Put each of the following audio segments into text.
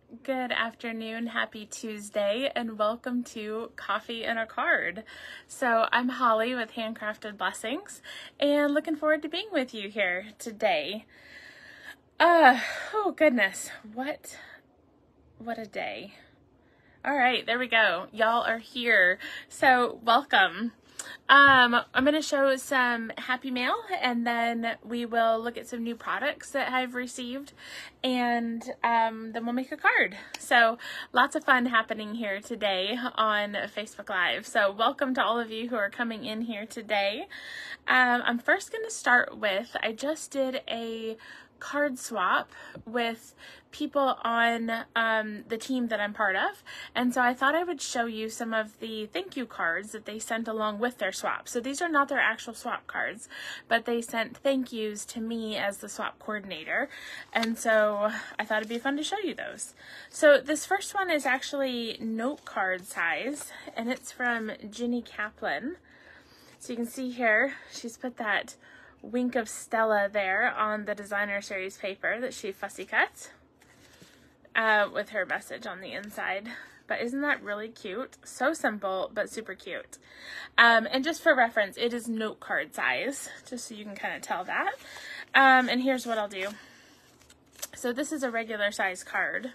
Good afternoon, happy Tuesday, and welcome to Coffee and a Card. So I'm Holly with Handcrafted Blessings, and looking forward to being with you here today. Oh goodness, what a day. All right, there we go. Y'all are here, so welcome. I'm going to show some happy mail, and then we will look at some new products that I've received, and then we'll make a card. So lots of fun happening here today on Facebook Live. So welcome to all of you who are coming in here today. I'm first going to start with, I just did a card swap with people on the team that I'm part of, and so I thought I would show you some of the thank you cards that they sent along with their swap. So these are not their actual swap cards, but they sent thank yous to me as the swap coordinator, and so I thought it'd be fun to show you those. So this first one is actually note card size, and it's from Ginny Kaplan. So you can see here she's put that wink of Stella there on the designer series paper that she fussy cut with her message on the inside. But isn't that really cute? So simple, but super cute. And just for reference, it is note card size, just so you can kind of tell that. And here's what I'll do. So this is a regular size card.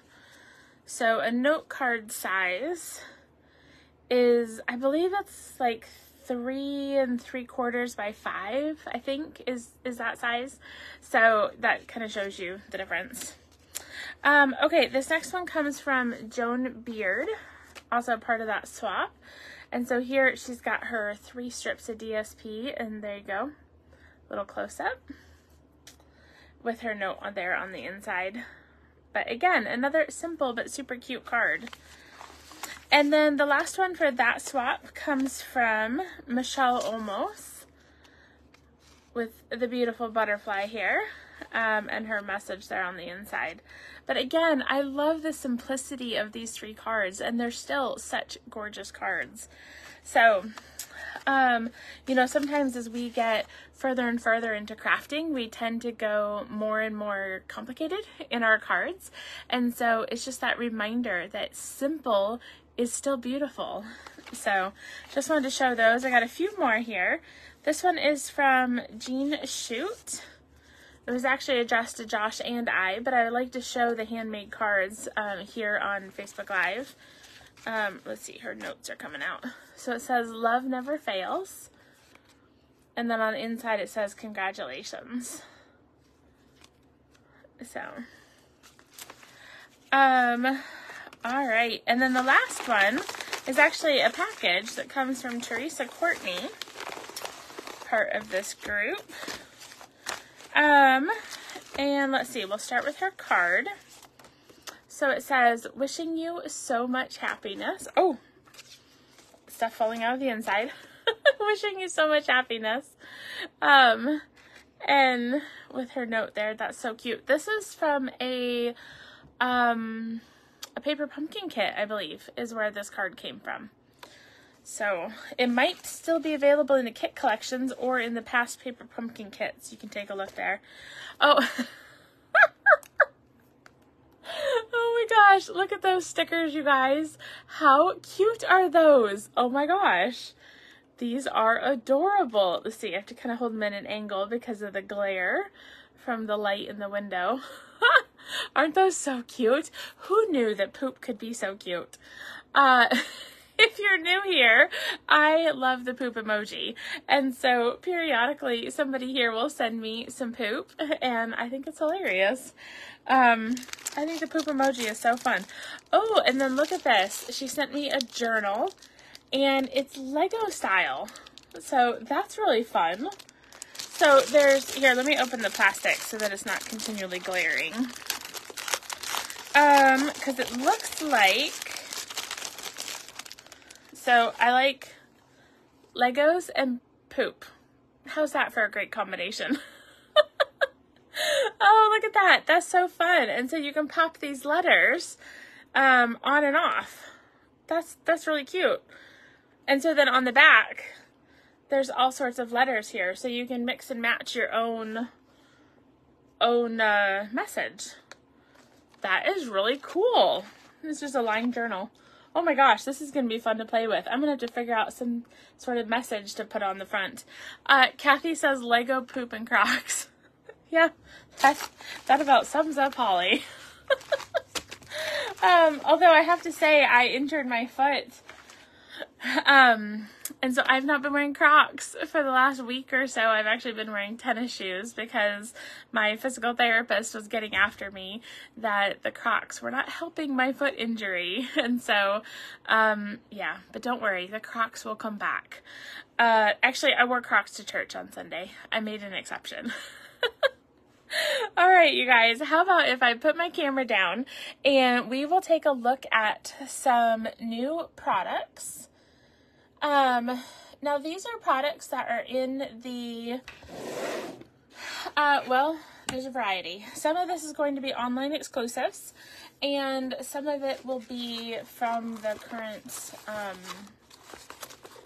So a note card size is, I believe it's like 3 3/4 by 5, I think is that size. So that kind of shows you the difference. Okay, this next one comes from Joan Beard, also part of that swap. And so here she's got her 3 strips of DSP, and there you go, little close-up with her note on there on the inside. But again, another simple but super cute card. And then the last one for that swap comes from Michelle Olmos with the beautiful butterfly here and her message there on the inside. But again, I love the simplicity of these 3 cards, and they're still such gorgeous cards. So, you know, sometimes as we get further and further into crafting, we tend to go more and more complicated in our cards. And so it's just that reminder that simple is still beautiful. So just wanted to show those. I got a few more here. This one is from Jean Shoot. It was actually addressed to Josh and I, but I would like to show the handmade cards here on Facebook Live. Let's see, her notes are coming out. So it says, "Love never fails." And then on the inside it says, "Congratulations." So, all right, and then the last one is actually a package that comes from Teresa Courtney, part of this group. And let's see, we'll start with her card. So it says, "Wishing you so much happiness." Oh, stuff falling out of the inside. "Wishing you so much happiness." And with her note there, that's so cute. This is from a paper pumpkin kit, I believe, is where this card came from. So it might still be available in the kit collections or in the past paper pumpkin kits. You can take a look there. Oh, oh my gosh, look at those stickers, you guys. How cute are those? Oh my gosh. These are adorable. Let's see, I have to kind of hold them in an angle because of the glare from the light in the window. Aren't those so cute? Who knew that poop could be so cute? If you're new here, I love the poop emoji. And so periodically somebody here will send me some poop, and I think it's hilarious. I think the poop emoji is so fun. Oh, and then look at this. She sent me a journal, and it's Lego style. So that's really fun. So there's, here, let me open the plastic so that it's not continually glaring. Because it looks like, so I like Legos and poop. How's that for a great combination? Oh, look at that. That's so fun. And so you can pop these letters on and off. That's really cute. And so then on the back, there's all sorts of letters here, so you can mix and match your own message. That is really cool. It's just a lined journal. Oh my gosh, this is going to be fun to play with. I'm going to have to figure out some sort of message to put on the front. Kathy says Lego poop and Crocs. Yeah, that about sums up Holly. Although I have to say I injured my foot. And so I've not been wearing Crocs for the last week or so. I've actually been wearing tennis shoes because my physical therapist was getting after me that the Crocs were not helping my foot injury. And so, yeah, but don't worry, the Crocs will come back. Actually, I wore Crocs to church on Sunday. I made an exception. All right, you guys, how about if I put my camera down and we will take a look at some new products. Now these are products that are in the, well, there's a variety. Some of this is going to be online exclusives, and some of it will be from the current,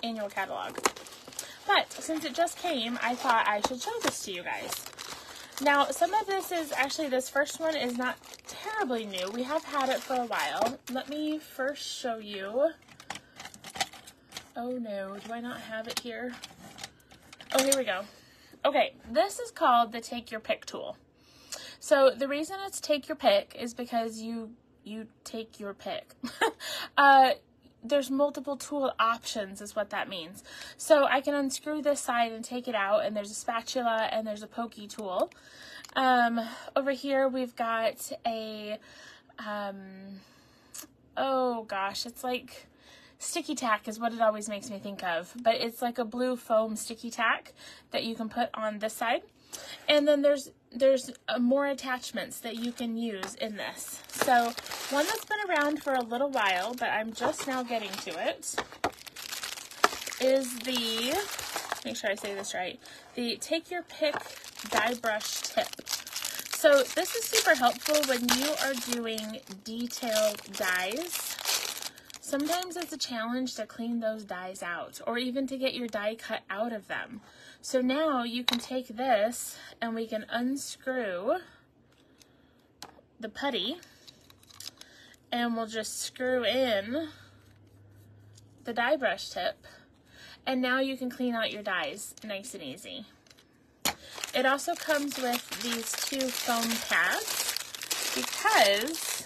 annual catalog. But since it just came, I thought I should show this to you guys. Now, some of this is actually, this first one is not terribly new. We have had it for a while. Let me first show you. Oh no, do I not have it here? Oh, here we go. Okay, this is called the Take Your Pick tool. So the reason it's Take Your Pick is because you take your pick. There's multiple tool options is what that means. So I can unscrew this side and take it out, and there's a spatula and there's a pokey tool. Over here we've got a, oh gosh, it's like sticky tack is what it always makes me think of, but it's like a blue foam sticky tack that you can put on this side. And then there's more attachments that you can use in this. So one that's been around for a little while, but I'm just now getting to it, is the, make sure I say this right, the Take Your Pick die brush tip. So this is super helpful when you are doing detailed dies. Sometimes it's a challenge to clean those dies out, or even to get your die cut out of them. So now you can take this and we can unscrew the putty and we'll just screw in the die brush tip, and now you can clean out your dies nice and easy. It also comes with these two foam pads because,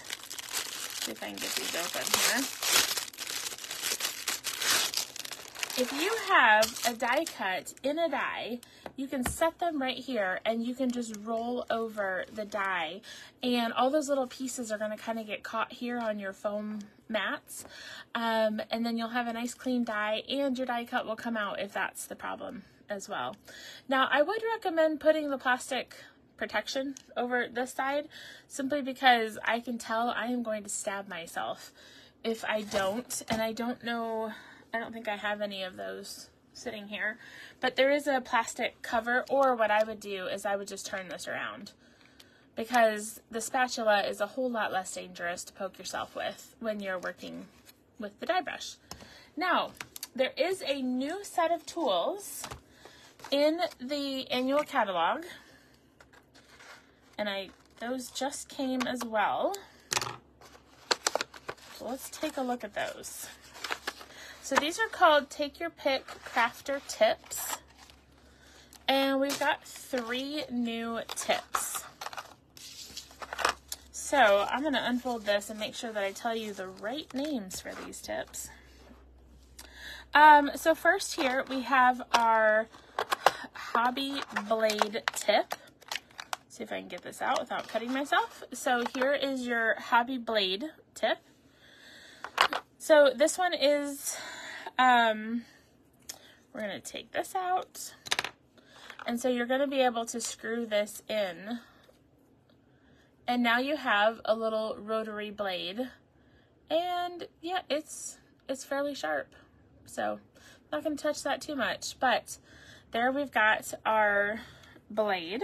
see if I can get these open here. If you have a die cut in a die, you can set them right here and you can just roll over the die, and all those little pieces are going to kind of get caught here on your foam mats, and then you'll have a nice clean die, and your die cut will come out if that's the problem as well. Now, I would recommend putting the plastic protection over this side, simply because I can tell I am going to stab myself if I don't, and I don't know, I don't think I have any of those sitting here, but there is a plastic cover, or what I would do is I would just turn this around, because the spatula is a whole lot less dangerous to poke yourself with when you're working with the die brush. Now, there is a new set of tools in the annual catalog, and those just came as well. So let's take a look at those. So these are called Take Your Pick Crafter Tips, and we've got 3 new tips. So I'm going to unfold this and make sure that I tell you the right names for these tips. So first here we have our hobby blade tip. Let's see if I can get this out without cutting myself. So here is your hobby blade tip. So this one is, we're going to take this out, and so you're going to be able to screw this in, and now you have a little rotary blade, and yeah, it's fairly sharp, so I'm not going to touch that too much, but there we've got our blade.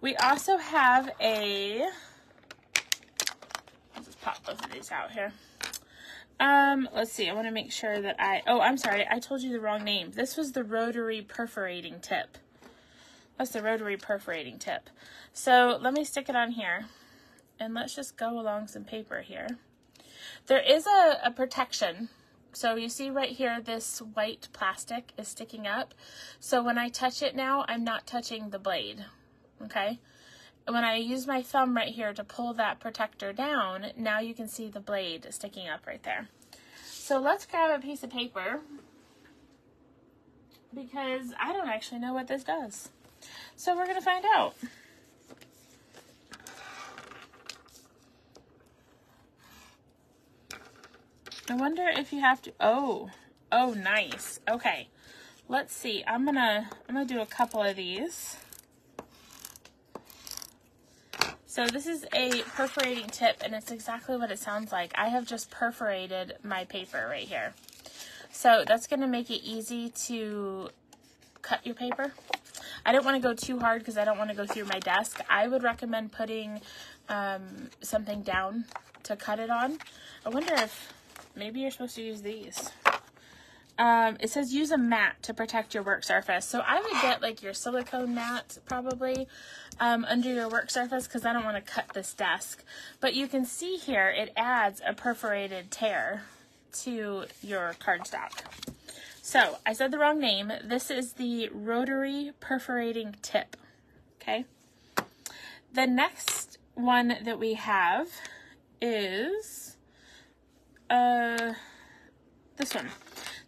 We also have a, I'll just pop both of these out here. Let's see, I want to make sure that I'm sorry, I told you the wrong name. This was the rotary perforating tip. That's the rotary perforating tip. So let me stick it on here, And let's just go along some paper here. There is a protection. So you see right here, this white plastic is sticking up. So when I touch it now, I'm not touching the blade, okay? When I use my thumb right here to pull that protector down, now you can see the blade sticking up right there. So let's grab a piece of paper, because I don't actually know what this does. So we're gonna find out. I wonder if you have to, oh, nice. Okay, let's see. I'm gonna do a couple of these. So this is a perforating tip, and it's exactly what it sounds like. I have just perforated my paper right here. So that's gonna make it easy to cut your paper. I don't want to go too hard because I don't want to go through my desk. I would recommend putting something down to cut it on. I wonder if maybe you're supposed to use these. It says use a mat to protect your work surface. So I would get like your silicone mat probably under your work surface, because I don't want to cut this desk. But you can see here it adds a perforated tear to your cardstock. So I said the wrong name. This is the rotary perforating tip. Okay. The next one that we have is this one.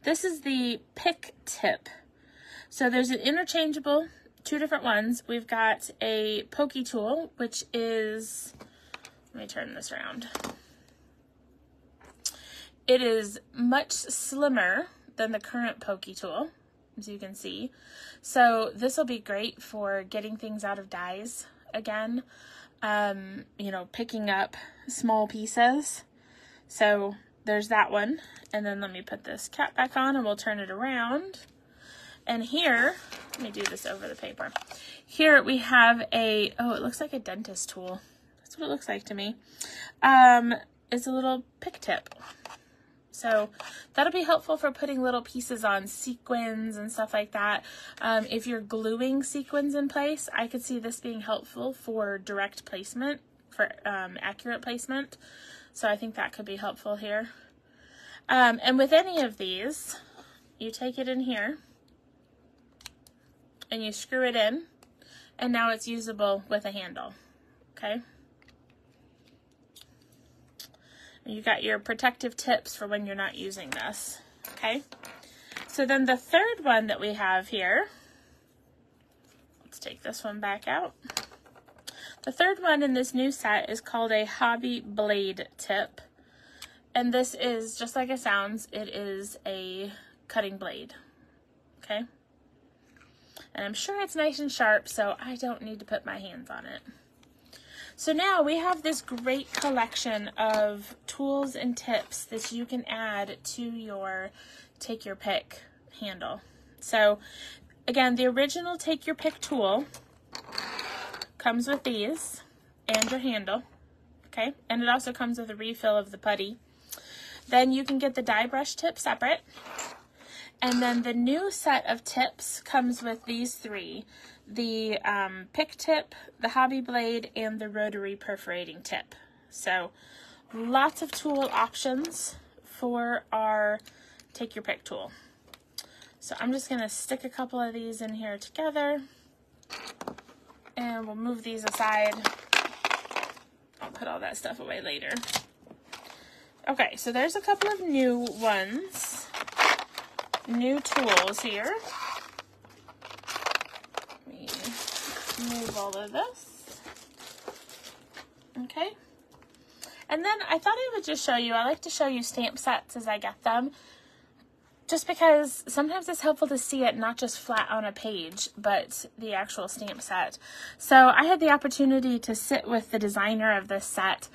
This is the pick tip. So there's an interchangeable, two different ones. We've got a pokey tool, which is, let me turn this around. It is much slimmer than the current pokey tool, as you can see. So this will be great for getting things out of dies again, you know, picking up small pieces. So there's that one. And then let me put this cap back on and we'll turn it around. And here, let me do this over the paper. Here we have a, oh, it looks like a dentist tool. That's what it looks like to me. It's a little pick tip. So that'll be helpful for putting little pieces on sequins and stuff like that. If you're gluing sequins in place, I could see this being helpful for direct placement, for accurate placement. So I think that could be helpful here. And with any of these, you take it in here and you screw it in, and now it's usable with a handle, okay? And you got your protective tips for when you're not using this, okay? So then the third one that we have here, let's take this one back out. The third one in this new set is called a hobby blade tip. And this is, just like it sounds, it is a cutting blade, okay? And I'm sure it's nice and sharp, so I don't need to put my hands on it. So now we have this great collection of tools and tips that you can add to your Take Your Pick handle. So again, the original Take Your Pick tool comes with these and your handle, okay? And it also comes with a refill of the putty. Then you can get the die brush tip separate. And then the new set of tips comes with these three. The pick tip, the hobby blade, and the rotary perforating tip. So lots of tool options for our Take Your Pick tool. So I'm just going to stick a couple of these in here together. And we'll move these aside. I'll put all that stuff away later. Okay, so there's a couple of new ones. New tools here. Let me move all of this. Okay. And then I thought I would just show you, I like to show you stamp sets as I get them, just because sometimes it's helpful to see it not just flat on a page, but the actual stamp set. So I had the opportunity to sit with the designer of this set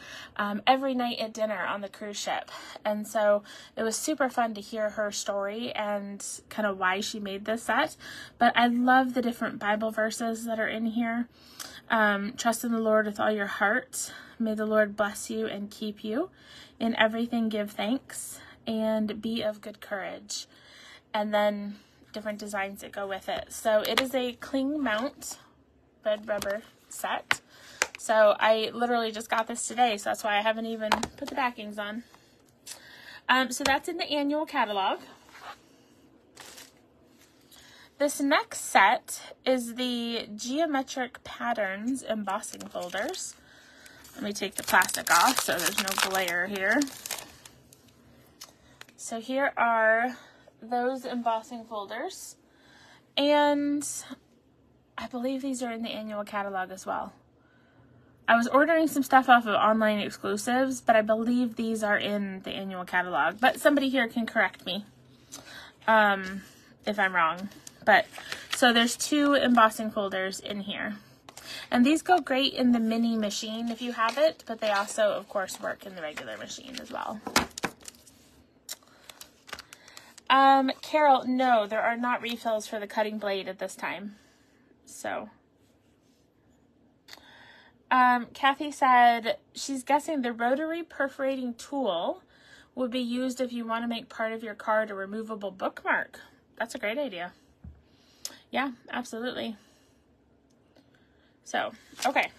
every night at dinner on the cruise ship. And so it was super fun to hear her story and kind of why she made this set. But I love the different Bible verses that are in here. Trust in the Lord with all your heart. May the Lord bless you and keep you. In everything give thanks. And be of good courage. And then different designs that go with it. So it is a cling mount red rubber set. So I literally just got this today, so that's why I haven't even put the backings on. So that's in the annual catalog. This next set is the Geometric Patterns embossing folders. Let me take the plastic off so there's no glare here. So here are those embossing folders, and I believe these are in the annual catalog as well. I was ordering some stuff off of online exclusives, but I believe these are in the annual catalog. But somebody here can correct me if I'm wrong. But so there's 2 embossing folders in here. And these go great in the mini machine if you have it, but they also, of course, work in the regular machine as well. Carol, no, there are not refills for the cutting blade at this time. So, Kathy said she's guessing the rotary perforating tool would be used if you want to make part of your card a removable bookmark. That's a great idea. Yeah, absolutely. So, okay.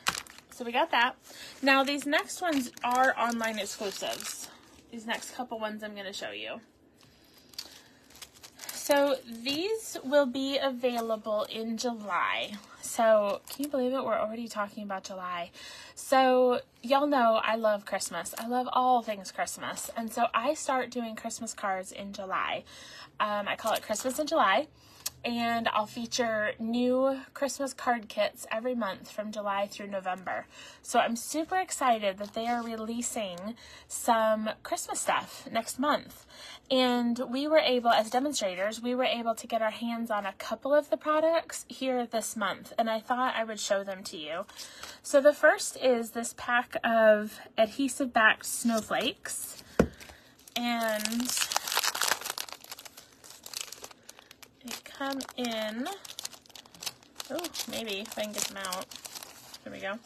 So we got that. Now, these next ones are online exclusives. These next couple ones I'm going to show you. So these will be available in July. So can you believe it? We're already talking about July. So y'all know I love Christmas. I love all things Christmas. And so I start doing Christmas cards in July. I call it Christmas in July. And I'll feature new Christmas card kits every month from July through November. So I'm super excited that they are releasing some Christmas stuff next month. And we were able, as demonstrators, we were able to get our hands on a couple of the products here this month. And I thought I would show them to you. So the first is this pack of adhesive-backed snowflakes. And they come in, oh, maybe if I can get them out. There we go.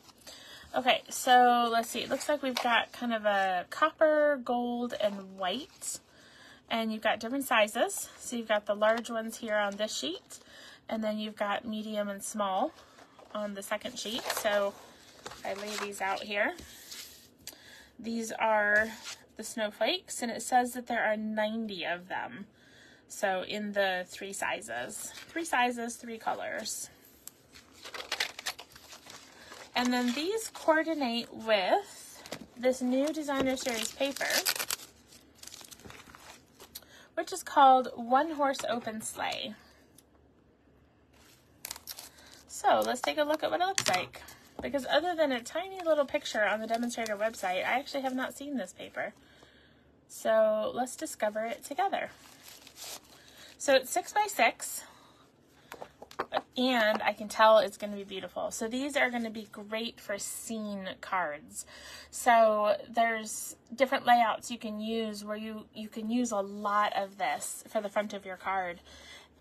Okay, so let's see. It looks like we've got kind of a copper, gold, and white. And you've got different sizes. So you've got the large ones here on this sheet. And then you've got medium and small on the second sheet. So I lay these out here. These are the snowflakes, and it says that there are 90 of them. So in the 3 sizes. 3 sizes, 3 colors. And then these coordinate with this new designer series paper, which is called One Horse Open Sleigh. So let's take a look at what it looks like. Because other than a tiny little picture on the demonstrator website, I actually have not seen this paper. So let's discover it together. So it's 6 by 6, and I can tell it's going to be beautiful. So these are going to be great for scene cards. So there's different layouts you can use where you can use a lot of this for the front of your card,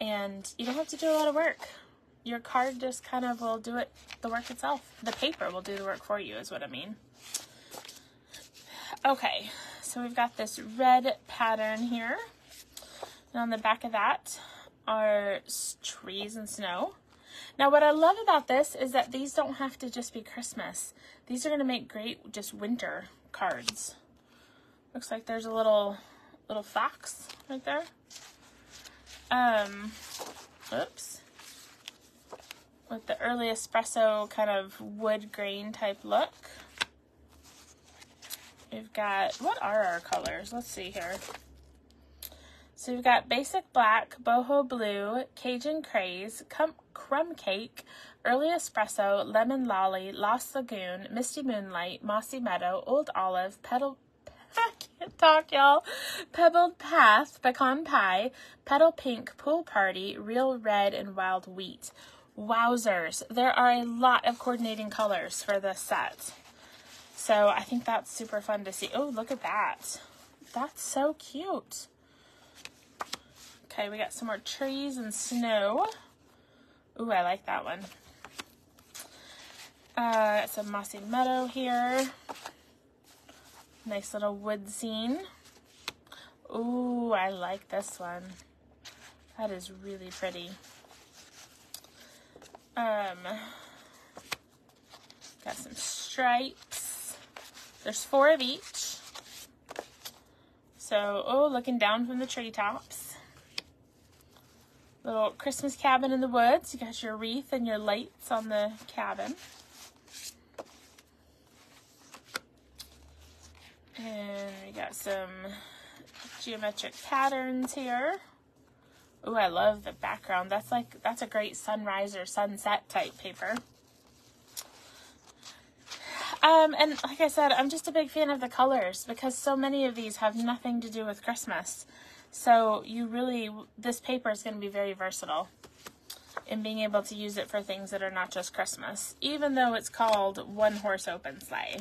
and you don't have to do a lot of work. Your card just kind of will do the work itself. The paper will do the work for you is what I mean. Okay, so we've got this red pattern here. And on the back of that are trees and snow. Now what I love about this is that these don't have to just be Christmas. These are going to make great just winter cards. Looks like there's a little fox right there. Oops. With the early espresso kind of wood grain type look. We've got, what are our colors? Let's see here. So we've got Basic Black, Boho Blue, Cajun Craze, Crumb Cake, Early Espresso, Lemon Lolly, Lost Lagoon, Misty Moonlight, Mossy Meadow, Old Olive, I can't talk, y'all, Pebbled Path, Pecan Pie, Petal Pink, Pool Party, Real Red, and Wild Wheat. Wowzers, there are a lot of coordinating colors for this set. So I think that's super fun to see. Oh, look at that. That's so cute. Okay, we got some more trees and snow. Ooh, I like that one. Got some mossy meadow here. Nice little wood scene. Ooh, I like this one. That is really pretty. Got some stripes. There's 4 of each. So, oh, looking down from the treetops. Little Christmas cabin in the woods. You got your wreath and your lights on the cabin. And we got some geometric patterns here. Oh, I love the background. That's a great sunrise or sunset type paper. And like I said, I'm just a big fan of the colors because so many of these have nothing to do with Christmas. So this paper is going to be very versatile in being able to use it for things that are not just Christmas, even though it's called One Horse Open Sleigh.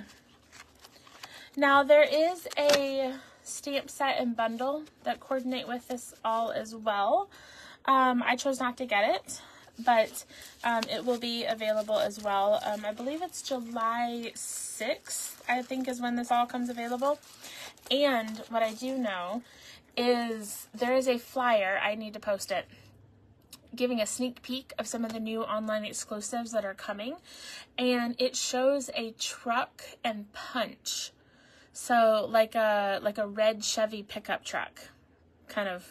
Now there is a stamp set and bundle that coordinate with this all as well. I chose not to get it, but it will be available as well. I believe it's July 6th, I think, is when this all comes available. And what I do know is there is a flyer, I need to post it, giving a sneak peek of some of the new online exclusives that are coming. And it shows a truck and punch. So like a red Chevy pickup truck kind of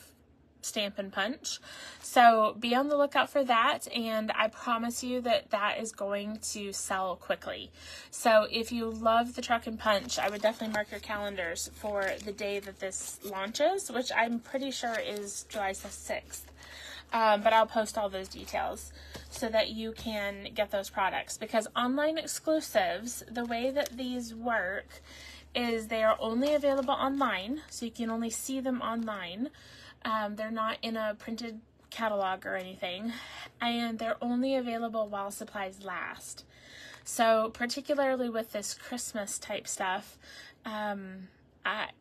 stamp and punch. So be on the lookout for that, and I promise you that is going to sell quickly. So if you love the truck and punch, I would definitely mark your calendars for the day that this launches, which I'm pretty sure is July 6th. But I'll post all those details so that you can get those products, because online exclusives, the way that these work is they are only available online, so you can only see them online. They're not in a printed catalog or anything, and they're only available while supplies last. So particularly with this Christmas type stuff, I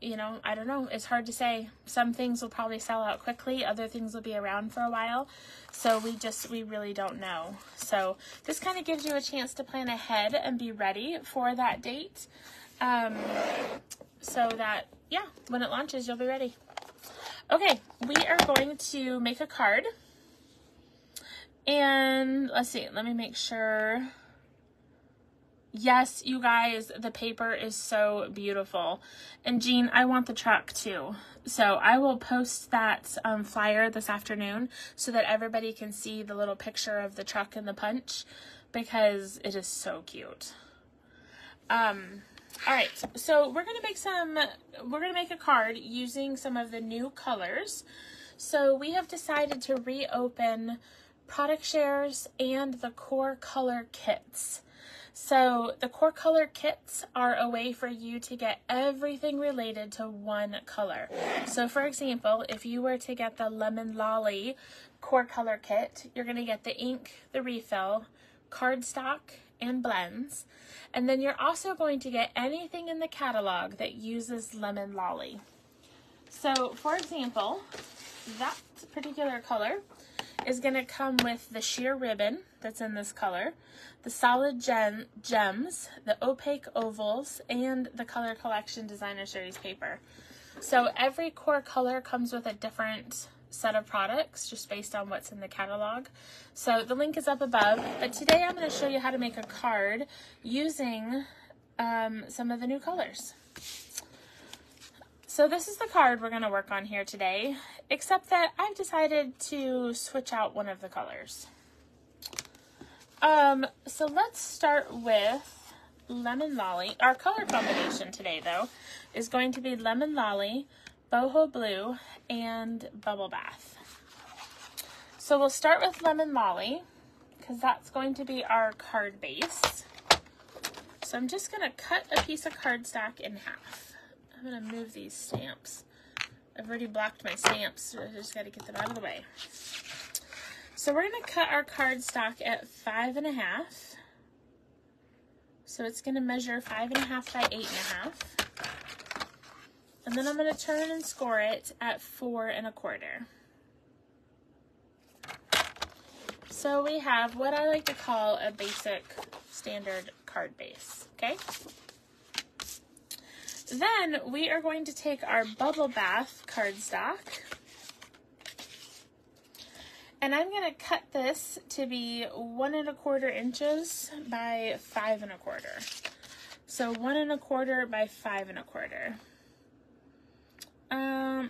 don't know, it's hard to say. Some things will probably sell out quickly, other things will be around for a while, so we really don't know. So this kind of gives you a chance to plan ahead and be ready for that date. So that, yeah, when it launches, you'll be ready. Okay, we are going to make a card. And let's see, let me make sure. Yes, you guys, the paper is so beautiful. And Jean, I want the truck too. So I will post that flyer this afternoon so that everybody can see the little picture of the truck and the punch, because it is so cute. All right, so we're going to make a card using some of the new colors. So we have decided to reopen product shares and the core color kits. So the core color kits are a way for you to get everything related to one color. So for example, if you were to get the Lemon Lolly core color kit, you're going to get the ink, the refill, cardstock, and blends. And then you're also going to get anything in the catalog that uses Lemon Lolly. So for example, that particular color is going to come with the sheer ribbon that's in this color, the solid gems, the opaque ovals, and the Color Collection Designer Series paper. So every core color comes with a different set of products just based on what's in the catalog. So the link is up above, but today I'm going to show you how to make a card using some of the new colors. So this is the card we're going to work on here today, except that I've decided to switch out one of the colors. So let's start with Lemon Lolly. Our color combination today, though, is going to be Lemon Lolly, Boho Blue, and Bubble Bath. So we'll start with Lemon Lolly, because that's going to be our card base. So I'm just going to cut a piece of cardstock in half. I'm going to move these stamps. I've already blocked my stamps, so I just got to get them out of the way. So we're going to cut our cardstock at 5.5. So it's going to measure 5.5 by 8.5. And then I'm going to turn and score it at 4.25. So we have what I like to call a basic standard card base, okay? Then we are going to take our Bubble Bath cardstock, and I'm going to cut this to be 1.25 inches by 5.25. So 1 1/4 by 5 1/4.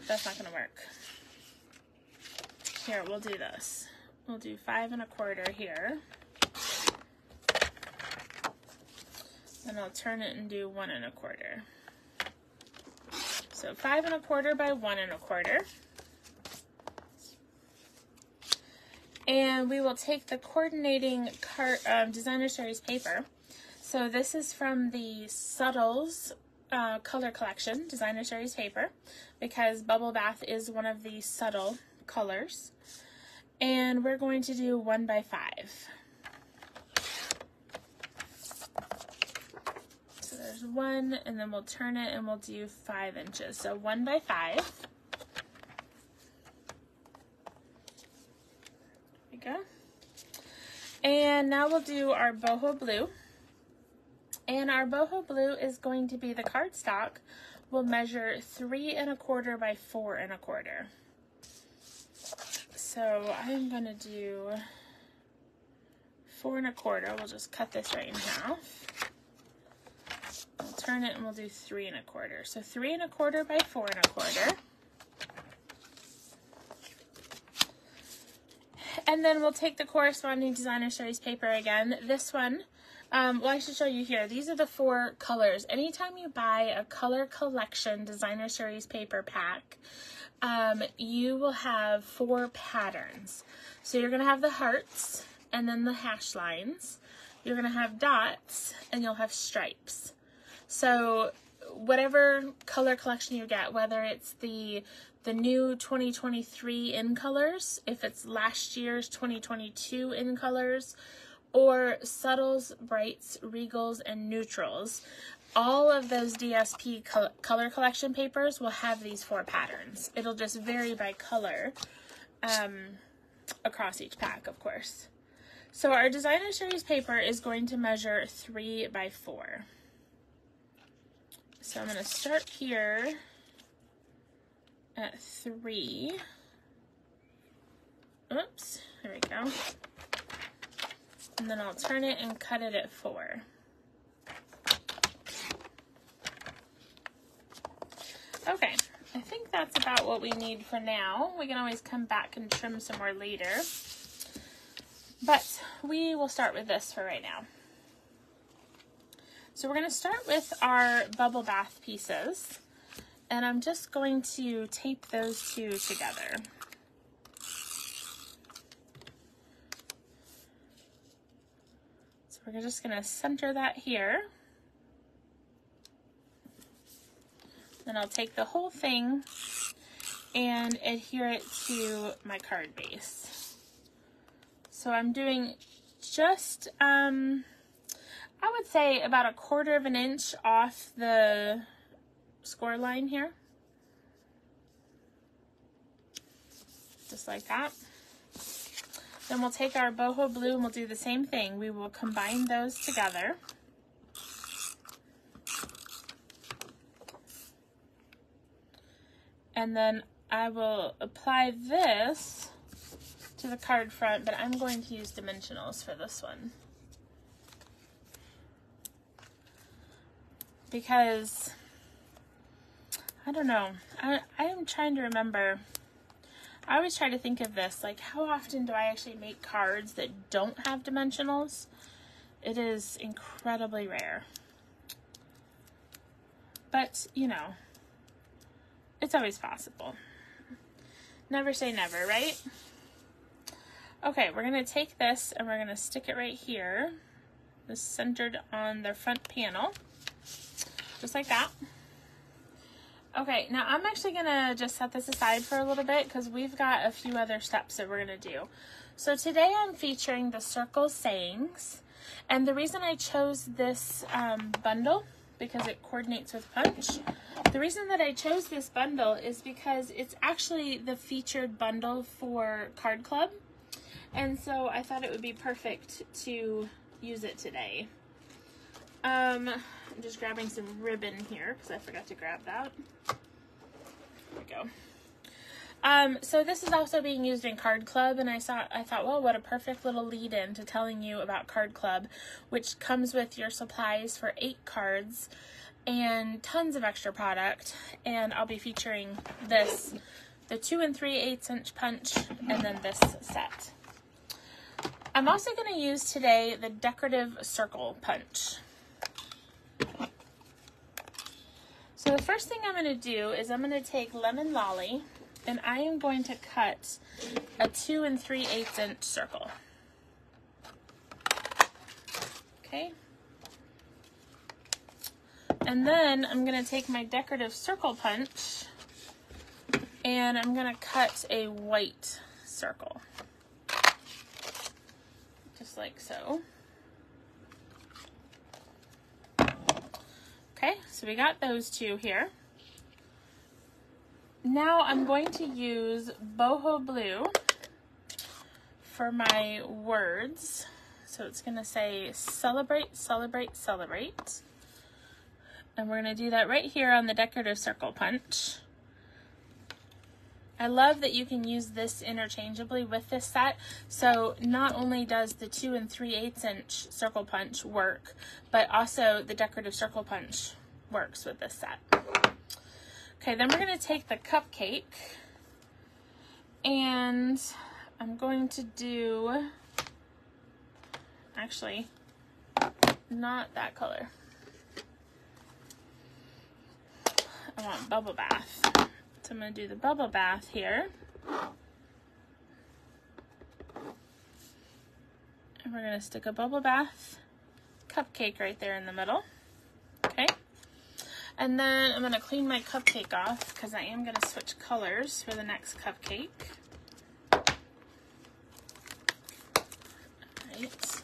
That's not gonna work. Here, we'll do this. We'll do 5 1/4 here. And I'll turn it and do 1 1/4. So 5 1/4 by 1 1/4. And we will take the coordinating designer series paper. So this is from the Subtles color collection, designer series paper, because Bubble Bath is one of the subtle colors. And we're going to do 1 by 5. So there's 1, and then we'll turn it and we'll do 5 inches. So 1 by 5. There we go. And now we'll do our Boho Blue. And our Boho Blue is going to be the cardstock. We'll measure 3 1/4 by 4 1/4. So I'm going to do 4 1/4. We'll just cut this right in half. We'll turn it and we'll do 3 1/4. So 3 1/4 by 4 1/4. And then we'll take the corresponding designer series paper again. This one, well, I should show you here. These are the 4 colors. Anytime you buy a color collection designer series paper pack, you will have 4 patterns. So you're going to have the hearts and then the hash lines. You're going to have dots and you'll have stripes. So whatever color collection you get, whether it's the new 2023 in colors, if it's last year's 2022 in colors, or subtles, brights, regals, and neutrals, all of those DSP color collection papers will have these 4 patterns. It'll just vary by color across each pack, of course. So our designer series paper is going to measure 3 by 4. So I'm going to start here at 3. Oops, there we go. And then I'll turn it and cut it at 4. Okay, I think that's about what we need for now. We can always come back and trim some more later. But we will start with this for right now. So we're going to start with our Bubble Bath pieces. And I'm just going to tape those 2 together. So we're just going to center that here. Then I'll take the whole thing and adhere it to my card base. So I'm doing just, I would say about 1/4 of an inch off the score line here. Just like that. Then we'll take our Boho Blue and we'll do the same thing. We will combine those together. And then I will apply this to the card front, but I'm going to use dimensionals for this one. Because, I don't know, I am trying to remember. I always try to think of this, like how often do I actually make cards that don't have dimensionals? It is incredibly rare. But, you know, it's always possible. Never say never, right? Okay, we're going to take this and we're going to stick it right here. This centered on the front panel. Just like that. Okay, now I'm actually going to just set this aside for a little bit because we've got a few other steps that we're going to do. So today I'm featuring the circle sayings. And the reason I chose this bundle, because it coordinates with Punch, the reason that I chose this bundle is because it's actually the featured bundle for Card Club. And so I thought it would be perfect to use it today. I'm just grabbing some ribbon here because I forgot to grab that. There we go. So this is also being used in Card Club, and I thought, well, what a perfect little lead-in to telling you about Card Club, which comes with your supplies for 8 cards and tons of extra product. And I'll be featuring this, the 2 3/8 inch punch, and then this set. I'm also going to use today the decorative circle punch. So the first thing I'm going to do is I'm going to take Lemon Lolly, and I am going to cut a 2 3/8 inch circle. Okay. And then I'm going to take my decorative circle punch, and I'm going to cut a white circle. Just like so. Okay, so we got those 2 here. Now I'm going to use Boho Blue for my words. So it's going to say celebrate, celebrate, celebrate. And we're going to do that right here on the decorative circle punch. I love that you can use this interchangeably with this set. So not only does the 2 3/8 inch circle punch work, but also the decorative circle punch works with this set. Okay, then we're going to take the cupcake, and I'm going to do, actually, not that color. I want bubble bath. So I'm going to do the bubble bath here. And we're going to stick a bubble bath cupcake right there in the middle. Okay. And then I'm going to clean my cupcake off because I am going to switch colors for the next cupcake. Alright.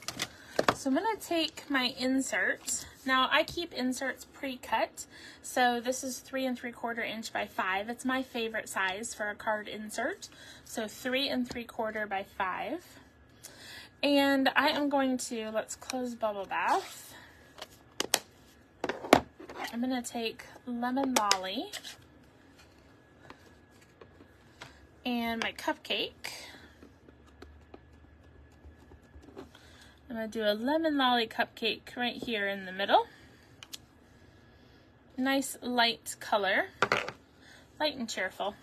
So I'm going to take my insert. Now I keep inserts pre-cut. So this is 3 3/4 inch by 5. It's my favorite size for a card insert. So 3 3/4 by 5. And I am going to, let's close bubble bath. I'm going to take Lemon Lolly and my cupcake. I'm going to do a Lemon Lolly cupcake right here in the middle. Nice light color, light and cheerful.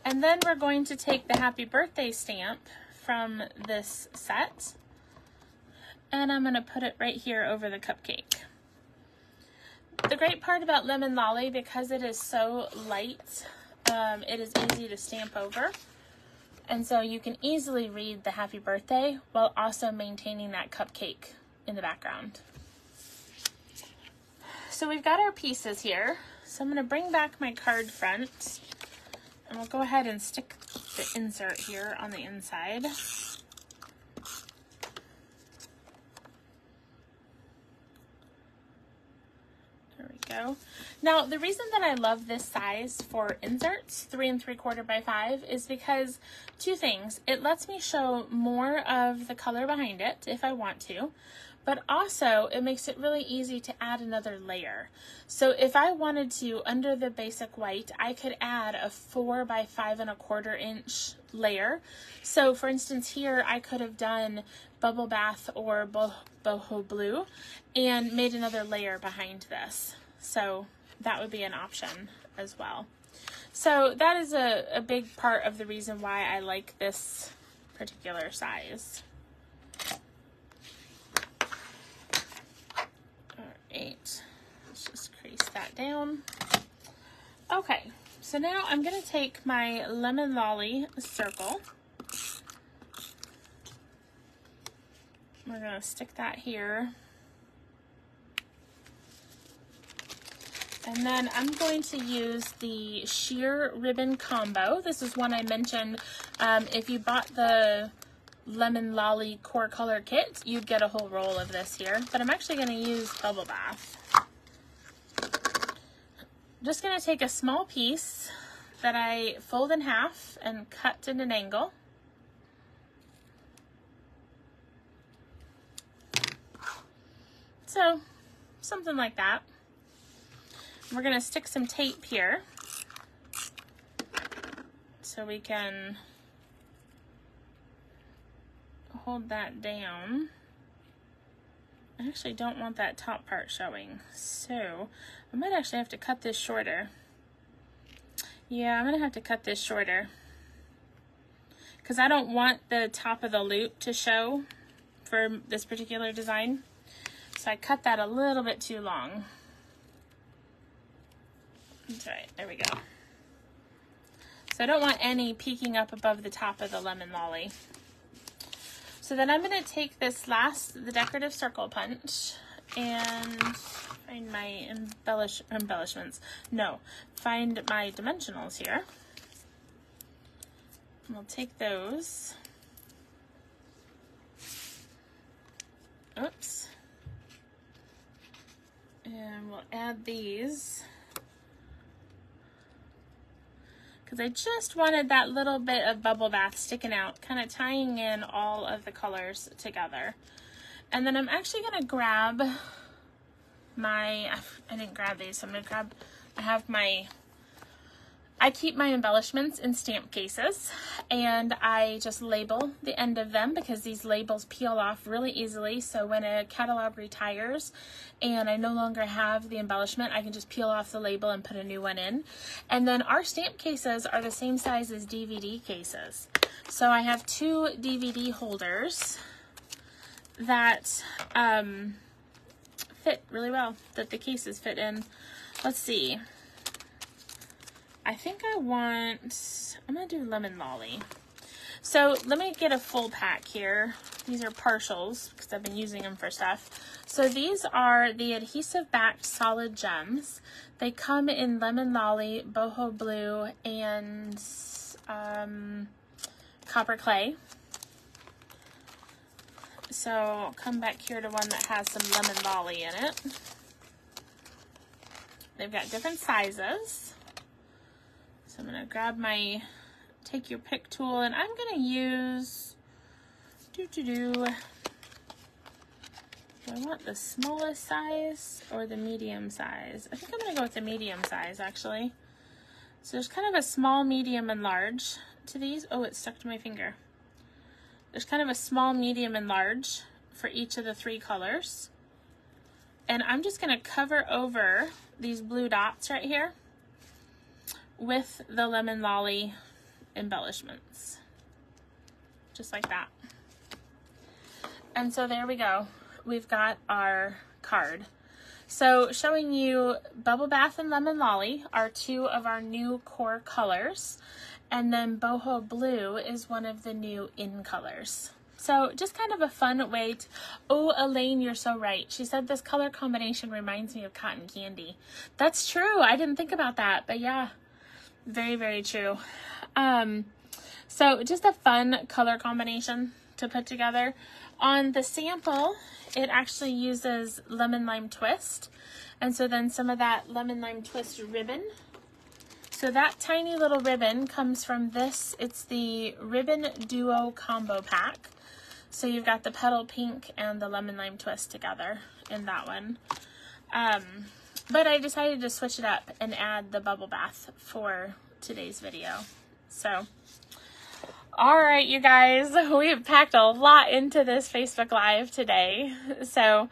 And then we're going to take the happy birthday stamp from this set, and I'm going to put it right here over the cupcake. The great part about Lemon Lolly, because it is so light, it is easy to stamp over. And so you can easily read the happy birthday while also maintaining that cupcake in the background. So we've got our pieces here. So I'm going to bring back my card front, and we'll go ahead and stick the insert here on the inside. There we go. Now, the reason that I love this size for inserts, 3 3/4 by 5, is because 2 things. It lets me show more of the color behind it if I want to, but also it makes it really easy to add another layer. So if I wanted to, under the basic white, I could add a 4 by 5 1/4 inch layer. So for instance here, I could have done Bubble Bath or Boho Blue and made another layer behind this. So that would be an option as well. So that is a big part of the reason why I like this particular size. Alright, let's just crease that down. Okay, so now I'm going to take my Lemon Lolly circle. We're going to stick that here. And then I'm going to use the sheer ribbon combo. This is one I mentioned. If you bought the Lemon Lolly core color kit, you'd get a whole roll of this here. But I'm actually going to use Bubble Bath. I'm just going to take a small piece that I fold in half and cut at an angle. So, something like that. We're going to stick some tape here. so we can hold that down. I actually don't want that top part showing, so I might actually have to cut this shorter. Yeah, I'm gonna have to cut this shorter because I don't want the top of the loop to show for this particular design. So I cut that a little bit too long. That's right, there we go. So I don't want any peeking up above the top of the lemon lolly. So then I'm going to take this the decorative circle punch, and find my embellishments. No, find my dimensionals here. And we'll take those. Oops. And we'll add these, because I just wanted that little bit of bubble bath sticking out, kind of tying in all of the colors together. And then I'm actually going to grab my, I didn't grab these, so I'm going to grab, I keep my embellishments in stamp cases, and I just label the end of them because these labels peel off really easily. So when a catalog retires and I no longer have the embellishment, I can just peel off the label and put a new one in. And then our stamp cases are the same size as DVD cases. So I have 2 DVD holders that fit really well, that the cases fit in. Let's see. I think I'm gonna do lemon lolly. So let me get a full pack here. These are partials because I've been using them for stuff. So these are the adhesive backed solid gems. They come in lemon lolly, boho blue, and copper clay. So I'll come back here to one that has some lemon lolly in it. They've got different sizes. So I'm going to grab my take your pick tool, and I'm going to use, do I want the smallest size or the medium size? I think I'm going to go with the medium size, actually. So there's kind of a small, medium, and large to these. Oh, it stuck to my finger. There's kind of a small, medium, and large for each of the 3 colors. And I'm just going to cover over these blue dots right here with the lemon lolly embellishments, just like that. And so there we go. We've got our card. So showing you Bubble Bath and Lemon Lolly are 2 of our new core colors, and then Boho Blue is one of the new in colors. So just kind of a fun way to, oh, Elaine, you're so right. She said this color combination reminds me of cotton candy. That's true. I didn't think about that, but yeah. Very, very true. So just a fun color combination to put together. On the sample, it actually uses lemon lime twist. And so then some of that lemon lime twist ribbon. So that tiny little ribbon comes from this. It's the Ribbon Duo Combo Pack. So you've got the petal pink and the lemon lime twist together in that one. But I decided to switch it up and add the bubble bath for today's video. So, all right, you guys, we have packed a lot into this Facebook Live today. So,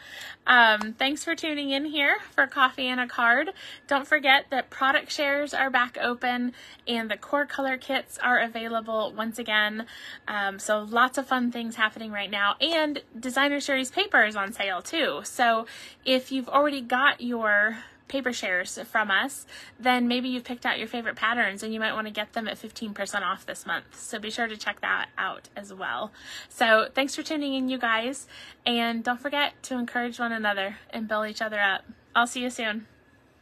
thanks for tuning in here for Coffee and a Card. Don't forget that product shares are back open and the core color kits are available once again. So lots of fun things happening right now, and Designer Series paper is on sale too. So if you've already got your paper shares from us, then maybe you've picked out your favorite patterns and you might want to get them at 15% off this month. So be sure to check that out as well. So thanks for tuning in, you guys, and don't forget to encourage one another and build each other up. I'll see you soon.